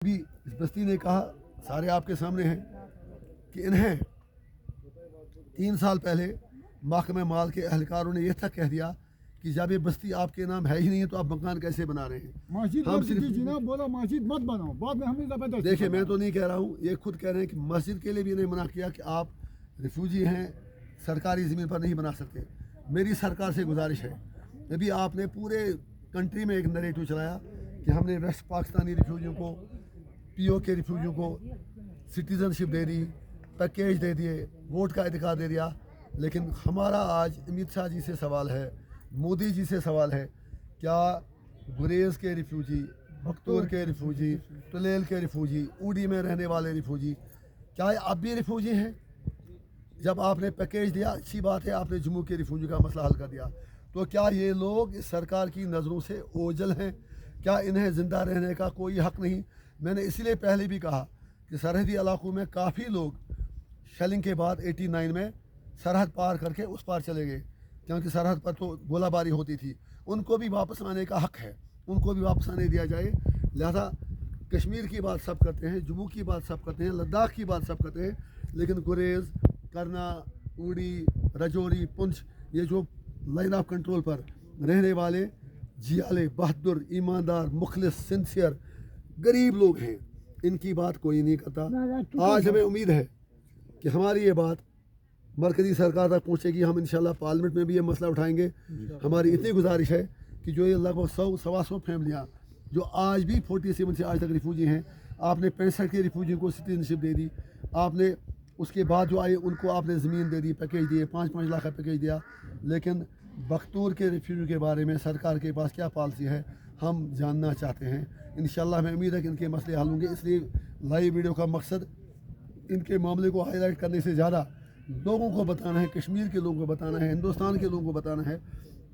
भी इस बस्ती ने कहा, सारे आपके सामने हैं, कि इन्हें 3 साल पहले महकमे माल के एहलकारों ने यह तक कह दिया कि जब ये बस्ती आपके नाम है ही नहीं है तो आप मकान कैसे बना रहे हैं। हम सिर्फ जनाब बोला मस्जिद मत बनाओ, बाद में हमने जबरदस्ती देखिए, मैं तो नहीं कह रहा हूँ, ये खुद कह रहे हैं कि मस्जिद के लिए भी इन्हें मना किया कि आप रिफ्यूजी हैं, सरकारी ज़मीन पर नहीं बना सकते। मेरी सरकार से गुजारिश है, अभी आपने पूरे कंट्री में एक नरेटिव चलाया कि हमने वेस्ट पाकिस्तानी रिफ्यूजियों को, पीओ के रिफ्यूजियों को सिटीज़नशिप दे दी, पैकेज दे दिए, वोट का अधिकार दे दिया। लेकिन हमारा आज अमित शाह जी से सवाल है, मोदी जी से सवाल है, क्या गुरेज के रिफ्यूजी, बख्तूर के रिफ्यूजी, तुलेल के रिफ्यूजी, ऊडी में रहने वाले रिफ्यूजी, क्या ये अब भी रिफ्यूजी हैं? जब आपने पैकेज दिया, अच्छी बात है, आपने जम्मू के रिफ्यूजी का मसला हल कर दिया, तो क्या ये लोग इस सरकार की नज़रों से ओझल हैं? क्या इन्हें ज़िंदा रहने का कोई हक़ नहीं? मैंने इसीलिए पहले भी कहा कि सरहदी इलाकों में काफ़ी लोग शेलिंग के बाद 89 में सरहद पार करके उस पार चले गए, क्योंकि सरहद पर तो गोलाबारी होती थी। उनको भी वापस आने का हक़ है, उनको भी वापस आने दिया जाए। लिहाजा कश्मीर की बात सब करते हैं, जम्मू की बात सब करते हैं, लद्दाख की बात सब करते हैं, लेकिन गुरेज, करना, ऊडी, रजौरी, पुंछ, ये जो लाइन ऑफ कंट्रोल पर रहने वाले जियाले, बहादुर, ईमानदार, मुखलिस, सिंसियर, गरीब लोग हैं, इनकी बात कोई नहीं करता। आज हमें उम्मीद है कि हमारी ये बात मरकज़ी सरकार तक पहुँचेगी। हम इंशाल्लाह पार्लियामेंट में भी ये मसला उठाएंगे। हमारी इतनी गुजारिश है कि जो ये लगभग 100-125 फैमिलियाँ जो आज भी 47 से आज तक रिफ्यूजी हैं, आपने 65 के रिफ्यूजी को सिटीजनशिप दे दी, आपने उसके बाद जो आए उनको आपने ज़मीन दे दी, पैकेज दिए, 5-5 लाख का पैकेज दिया। लेकिन बख्तूर के रिफ्यूजी के बारे में सरकार के पास क्या पॉलिसी है, हम जानना चाहते हैं। इंशाल्लाह हमें उम्मीद है कि इनके मसले हल होंगे। इसलिए लाइव वीडियो का मकसद इनके मामले को हाईलाइट करने से ज़्यादा लोगों को बताना है, कश्मीर के लोगों को बताना है, हिंदुस्तान के लोगों को बताना है,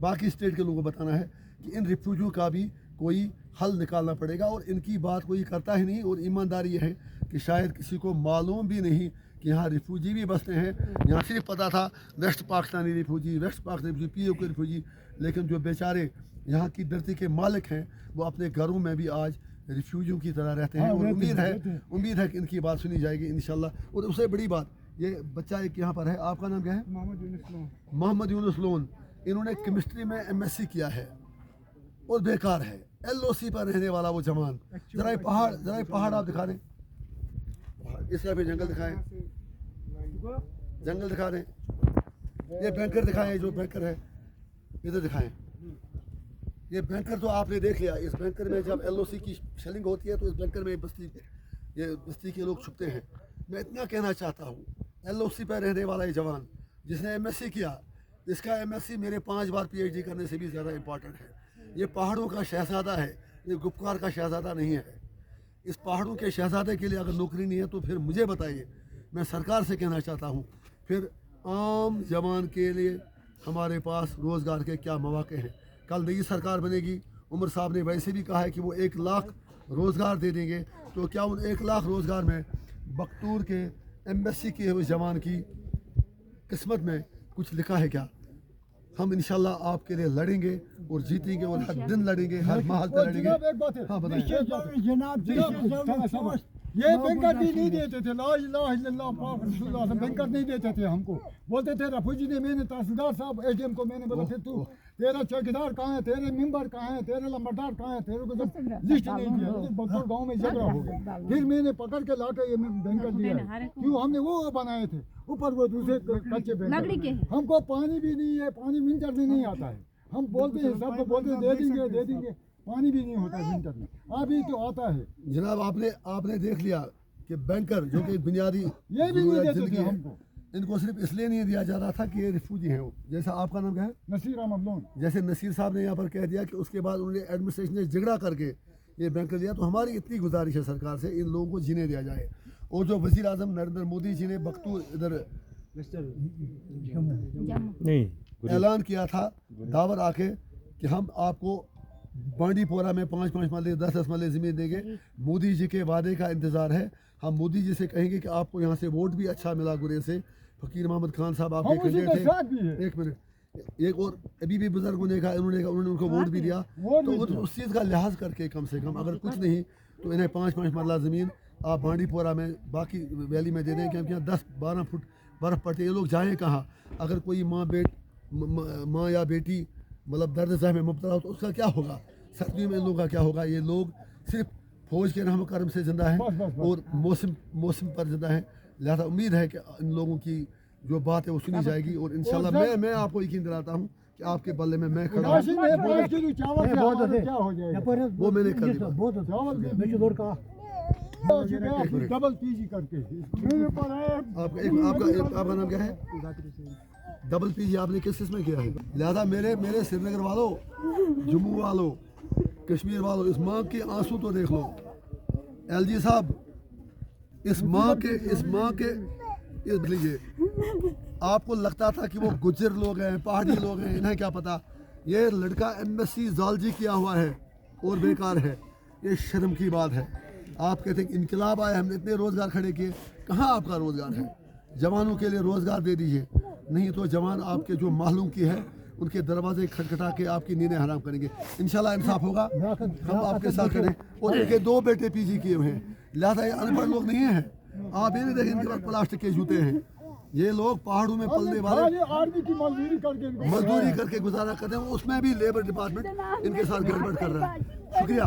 बाकी स्टेट के लोगों को बताना है कि इन रिफ्यूजियों का भी कोई हल निकालना पड़ेगा। और इनकी बात कोई करता ही नहीं। और ईमानदारी ये है कि शायद किसी को मालूम भी नहीं कि यहाँ रिफ्यूजी भी बसते हैं। यहाँ सिर्फ पता था west Pakistani refugee, west Pakistani refugee, PO के रिफ्यूजी, लेकिन जो बेचारे यहाँ की धरती के मालिक हैं वो अपने घरों में भी आज रिफ्यूजियों की तरह रहते हैं। और उम्मीद है कि इनकी बात सुनी जाएगी इंशाल्लाह। और उससे बड़ी बात, ये बच्चा एक यहाँ पर है, आपका नाम क्या है? मोहम्मद यूनुस लोन। इन्होंने केमिस्ट्री में MSc किया है और बेकार है, LOC पर रहने वाला वो जवान। जरा ये पहाड़ आप दिखा दें, इसका फिर जंगल दिखाएं, जंगल दिखा दें। ये बैंकर दिखाएं, जो बैंकर है इधर दिखाएं। ये बैंकर तो आपने देख लिया, इस बैंकर में जब LOC की शेलिंग होती है तो इस बैंकर में बस्ती के लोग छुपते हैं। मैं इतना कहना चाहता हूँ, LOC पर रहने वाला ये जवान जिसने MSc किया, इसका MSc मेरे 5 बार PhD करने से भी ज़्यादा इम्पॉर्टेंट है। ये पहाड़ों का शहज़ादा है, ये गुप्कार का शहज़ादा नहीं है। इस पहाड़ों के शहज़ादे के लिए अगर नौकरी नहीं है तो फिर मुझे बताइए। मैं सरकार से कहना चाहता हूँ, फिर आम जवान के लिए हमारे पास रोज़गार के क्या मौके हैं। कल नई सरकार बनेगी, उमर साहब ने वैसे भी कहा है कि वो 1 लाख रोज़गार दे देंगे। तो क्या उन 1 लाख रोज़गार में बख्तूर के MSc के हुए जवान की किस्मत में कुछ लिखा है क्या? हम इंशाल्लाह आपके लिए लड़ेंगे और जीतेंगे, और हर दिन लड़ेंगे, हर माह लड़ेंगे। हाँ बताइए। ये बैंकर भी नहीं देते थे, ला इलाहा इल्लल्लाह मुहम्मद रसूलुल्लाह, बैंकर नहीं देते थे हमको। बोलते थे रिफ्यूजी ने, मैंने तहसीलदार साहब ADM को मैंने बोला, फिर तू तेरा चौकीदार कहाँ है, तेरे मेंबर कहाँ है, तेरे लंबरदार कहाँ है, तेरे को जब लिस्ट नहीं दिया, बख्तूर गाँव में झगड़ा हो गया। फिर मैंने पकड़ के लाके ये बैंकर दिया। क्यों? हमने वो बनाए थे, ऊपर वो दूसरे कच्चे बैंकर। हमको पानी भी नहीं है, पानी विंटर में नहीं आता है। हम बोलते हैं, सबको बोलते हैं दे देंगे, पानी भी नहीं होता विंटर में, अभी तो आता है। जनाब आपने देख लिया कि बैंकर जो कि बुनियादी ये भी नहीं देते थे हमको। इनको सिर्फ इसलिए नहीं दिया जा रहा था कि ये रिफ्यूजी हैं। जैसा आपका नाम क्या है? नसीर अहमद लोन। जैसे नसीर साहब ने यहाँ पर कह दिया कि उसके बाद उन्होंने एडमिनिस्ट्रेशन ने झगड़ा करके ये बैंकर दिया। तो हमारी इतनी गुजारिश है सरकार से, इन लोगों को जीने दिया जाए। और जो वज़ीर आज़म नरेंद्र मोदी जी ने बख्तूर इधर ऐलान किया था दावर आके कि हम आपको बांडीपोरा में 5-5 मरले 10-10 मरले ज़मीन देंगे। मोदी जी के वादे का इंतज़ार है। हम मोदी जी से कहेंगे कि आपको यहाँ से वोट भी अच्छा मिला गुरेज से। फ़कीर मोहम्मद खान साहब आपके कैंडिडेट थे। 1 मिनट, एक और अभी भी बुजुर्गों ने कहा, उन्होंने उनको वोट भी दिया। तो उस चीज़ का लिहाज करके कम से कम, अगर कुछ नहीं तो इन्हें 5-5 मरला ज़मीन आप बांडीपोरा में बाकी वैली में दे दें, क्योंकि यहाँ 10-12 फुट बर्फ़ पड़ती है। ये लोग जाएँ कहाँ? अगर कोई माँ या बेटी मतलब दर्द ज़ह में मुब्तला हो तो उसका क्या होगा? सर्दियों में इन लोगों का क्या होगा? ये लोग सिर्फ फौज के रहम करम से ज़िंदा हैं और मौसम पर ज़िंदा हैं। लिहाजा उम्मीद है कि इन लोगों की जो बात है वो सुनी जाएगी और इंशाल्लाह मैं आपको यकीन दिलाता हूँ कि आपके बल्ले में मैं खड़ा हूँ। राशन में 5 किलो चावल से हमारा क्या हो जाएगा? वो मैंने कर दिया। चावल डबल पीजी करके मेरे पर है। आपका नाम क्या है? डबल पीजी आपने किस किस में किया है? लिहाजा मेरे श्रीनगर वालों, जम्मू वालों, कश्मीर वालों, इस माँ के आंसू तो देख लो। एलजी साहब, इस माँ के लीजिए, आपको लगता था कि वो गुज्जर लोग हैं, पहाड़ी लोग हैं, इन्हें क्या पता। ये लड़का एमएससी ज़ॉलजी किया हुआ है और बेकार है। ये शर्म की बात है। आप कहते हैं इनकलाब आया, हमने इतने रोज़गार खड़े किए, कहाँ आपका रोज़गार है? जवानों के लिए रोज़गार दे दीजिए, नहीं तो जवान आपके जो मालूम की है उनके दरवाजे खटखटा के आपकी नींदें हराम करेंगे। इंशाल्लाह इंसाफ होगा, हम आपके साथ खड़े। और इनके 2 बेटे पीजी किए हुए हैं, लिहाजा ये अनपढ़ लोग नहीं हैं। आप ये नहीं देखें इनके पास प्लास्टिक के जूते हैं। ये लोग पहाड़ों में पलने वाले आर्मी की मजदूरी करके गुजारा करते हैं, उसमें भी लेबर डिपार्टमेंट इनके साथ गड़बड़ कर रहा है। शुक्रिया।